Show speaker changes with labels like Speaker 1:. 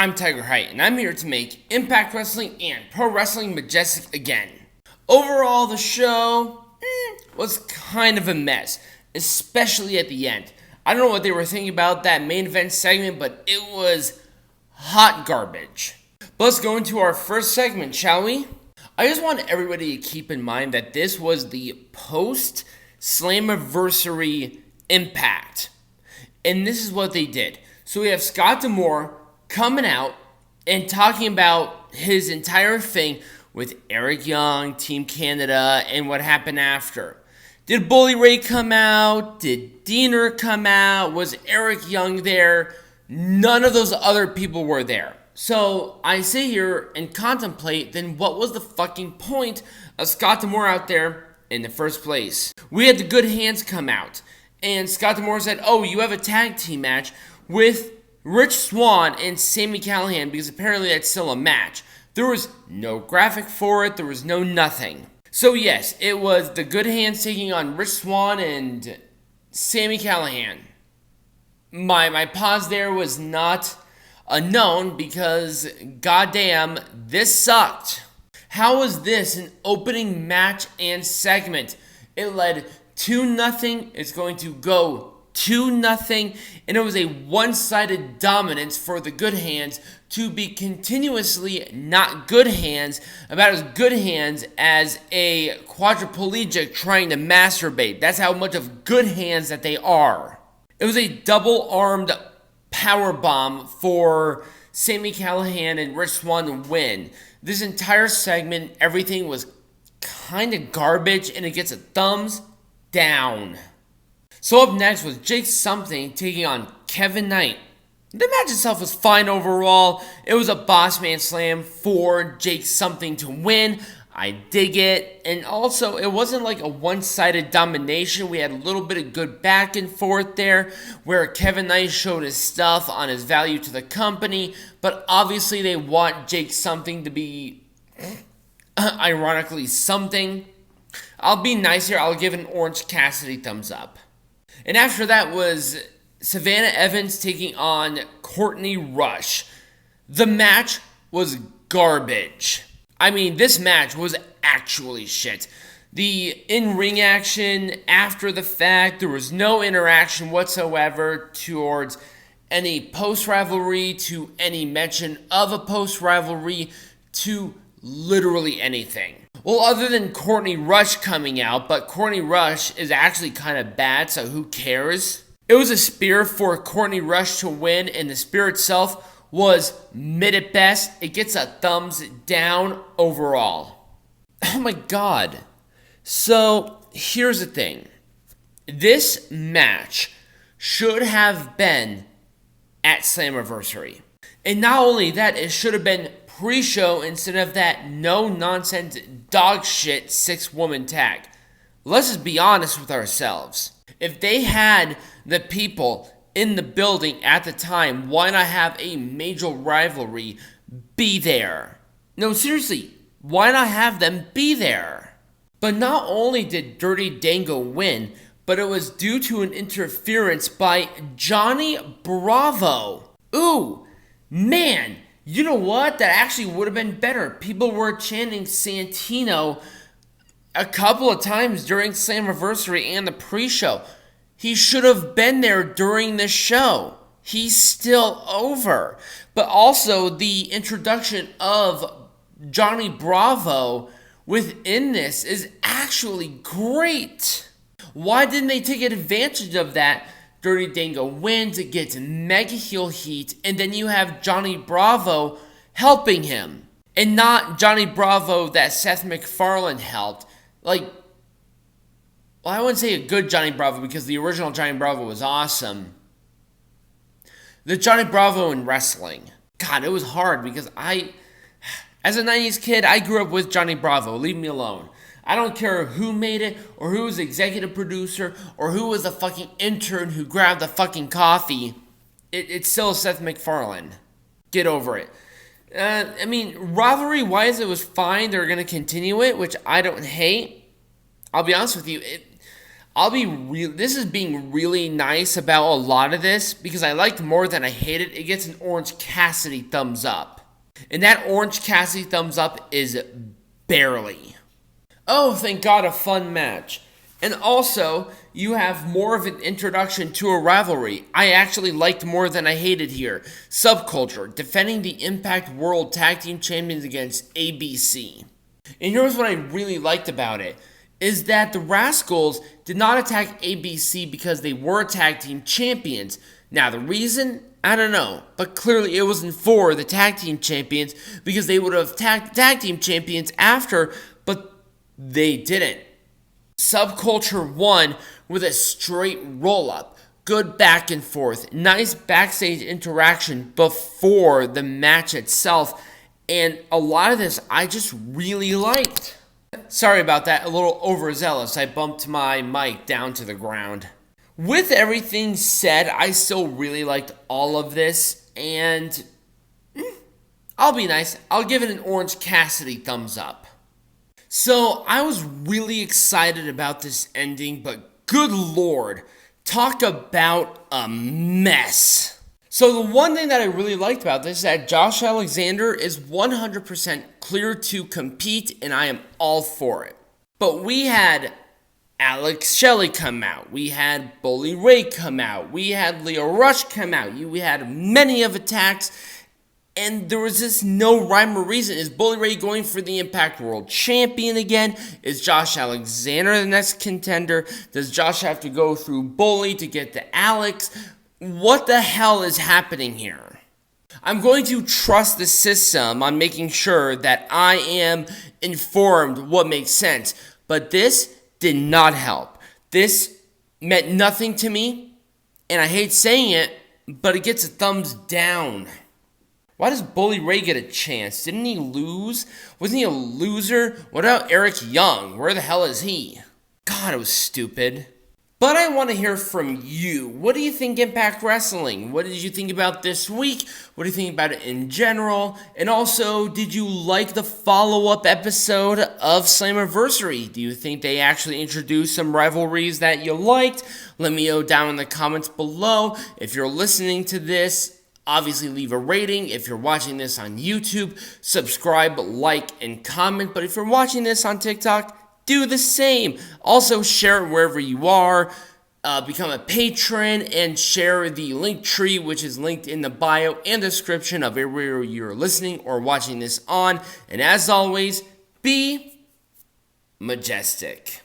Speaker 1: I'm Tiger Height, and I'm here to make Impact Wrestling and Pro Wrestling majestic again. Overall, the show was kind of a mess, especially at the end. I don't know what they were thinking about that main event segment, but it was hot garbage. But let's go into our first segment, shall we? I just want everybody to keep in mind that this was the post-Slammiversary Impact. And this is what they did. So we have Scott D'Amore coming out and talking about his entire thing with Eric Young, Team Canada, and what happened after. Did Bully Ray come out? Did Diener come out? Was Eric Young there? None of those other people were there. So I sit here and contemplate, then what was the fucking point of Scott D'Amore out there in the first place? We had the Good Hands come out, and Scott D'Amore said, oh, you have a tag team match with Rich Swann and Sami Callihan, because apparently that's still a match. There was no graphic for it, there was no nothing. So yes, it was the Good Hands taking on Rich Swann and Sami Callihan. My pause there was not unknown, because goddamn, this sucked. How was this an opening match and segment? It led 2-0, it's going to go 2-0, and it was a one-sided dominance for the Good Hands to be continuously not good hands, about as good hands as a quadriplegic trying to masturbate. That's how much of good hands that they are. It was a double-armed powerbomb for Sami Callihan and Rich Swann to win. This entire segment, everything was kind of garbage, and it gets a thumbs down. So up next was Jake Something taking on Kevin Knight. The match itself was fine overall. It was a boss man slam for Jake Something to win. I dig it. And also, it wasn't like a one-sided domination. We had a little bit of good back and forth there, where Kevin Knight showed his stuff on his value to the company. But obviously, they want Jake Something to be, ironically, something. I'll be nice here. I'll give an Orange Cassidy thumbs up. And after that was Savannah Evans taking on Courtney Rush. The match was garbage. I mean, this match was actually shit. The in-ring action after the fact, there was no interaction whatsoever towards any post-rivalry, to any mention of a post-rivalry, to literally anything. Well, other than Courtney Rush coming out, but Courtney Rush is actually kind of bad, so who cares? It was a spear for Courtney Rush to win, and the spear itself was mid at best. It gets a thumbs down overall. Oh my god. So, here's the thing. This match should have been at Slammiversary. And not only that, it should have been pre-show instead of that no-nonsense dog shit 6-woman tag. Let's just be honest with ourselves. If they had the people in the building at the time, why not have a major rivalry be there? No, seriously, why not have them be there? But not only did Dirty Dango win, but it was due to an interference by Johnny Bravo. Ooh, man. You know what? That actually would have been better. People were chanting Santino a couple of times during Slammiversary and the pre-show. He should have been there during the show. He's still over. But also, the introduction of Johnny Bravo within this is actually great. Why didn't they take advantage of that? Dirty Dango wins, it gets mega heel heat, and then you have Johnny Bravo helping him. And not Johnny Bravo that Seth MacFarlane helped. Like, well, I wouldn't say a good Johnny Bravo, because the original Johnny Bravo was awesome. The Johnny Bravo in wrestling. God, it was hard, because as a 90s kid, I grew up with Johnny Bravo. Leave me alone. I don't care who made it, or who was the executive producer, or who was the fucking intern who grabbed the fucking coffee. It's still Seth MacFarlane. Get over it. I mean, rivalry-wise, it was fine. They're going to continue it, which I don't hate. I'll be honest with you. This is being really nice about a lot of this because I liked More Than I Hated. It gets an Orange Cassidy thumbs up. And that Orange Cassidy thumbs up is barely. Oh, thank God, a fun match. And also, you have more of an introduction to a rivalry. I actually liked More Than I Hated here. Subculture, defending the Impact World Tag Team Champions against ABC. And here's what I really liked about it, is that the Rascals did not attack ABC because they were tag team champions. Now, the reason? I don't know. But clearly it wasn't for the tag team champions because they would have tagged tag team champions after, but they didn't. Subculture won with a straight roll-up. Good back and forth. Nice backstage interaction before the match itself. And a lot of this I just really liked. Sorry about that, a little overzealous. I bumped my mic down to the ground. With everything said, I still really liked all of this, and I'll be nice. I'll give it an Orange Cassidy thumbs up. So, I was really excited about this ending, but good lord, talk about a mess. So the one thing that I really liked about this is that Josh Alexander is 100% clear to compete, and I am all for it. But we had Alex Shelley come out. We had Bully Ray come out. We had Leo Rush come out. We had many of attacks, and there was just no rhyme or reason. Is Bully Ray going for the Impact World Champion again? Is Josh Alexander the next contender? Does Josh have to go through Bully to get to Alex? What the hell is happening here? I'm going to trust the system on making sure that I am informed what makes sense. But this did not help. This meant nothing to me. And I hate saying it, but it gets a thumbs down. Why does Bully Ray get a chance? Didn't he lose? Wasn't he a loser? What about Eric Young? Where the hell is he? God, it was stupid. But I want to hear from you. What do you think Impact Wrestling? What did you think about this week? What do you think about it in general? And also, did you like the follow-up episode of Slammiversary? Do you think they actually introduced some rivalries that you liked? Let me know down in the comments below. If you're listening to this, obviously leave a rating. If you're watching this on YouTube, subscribe, like, and comment. But if you're watching this on TikTok, do the same. Also, share it wherever you are. Become a patron and share the link tree, which is linked in the bio and description of everywhere you're listening or watching this on. And as always, be majestic.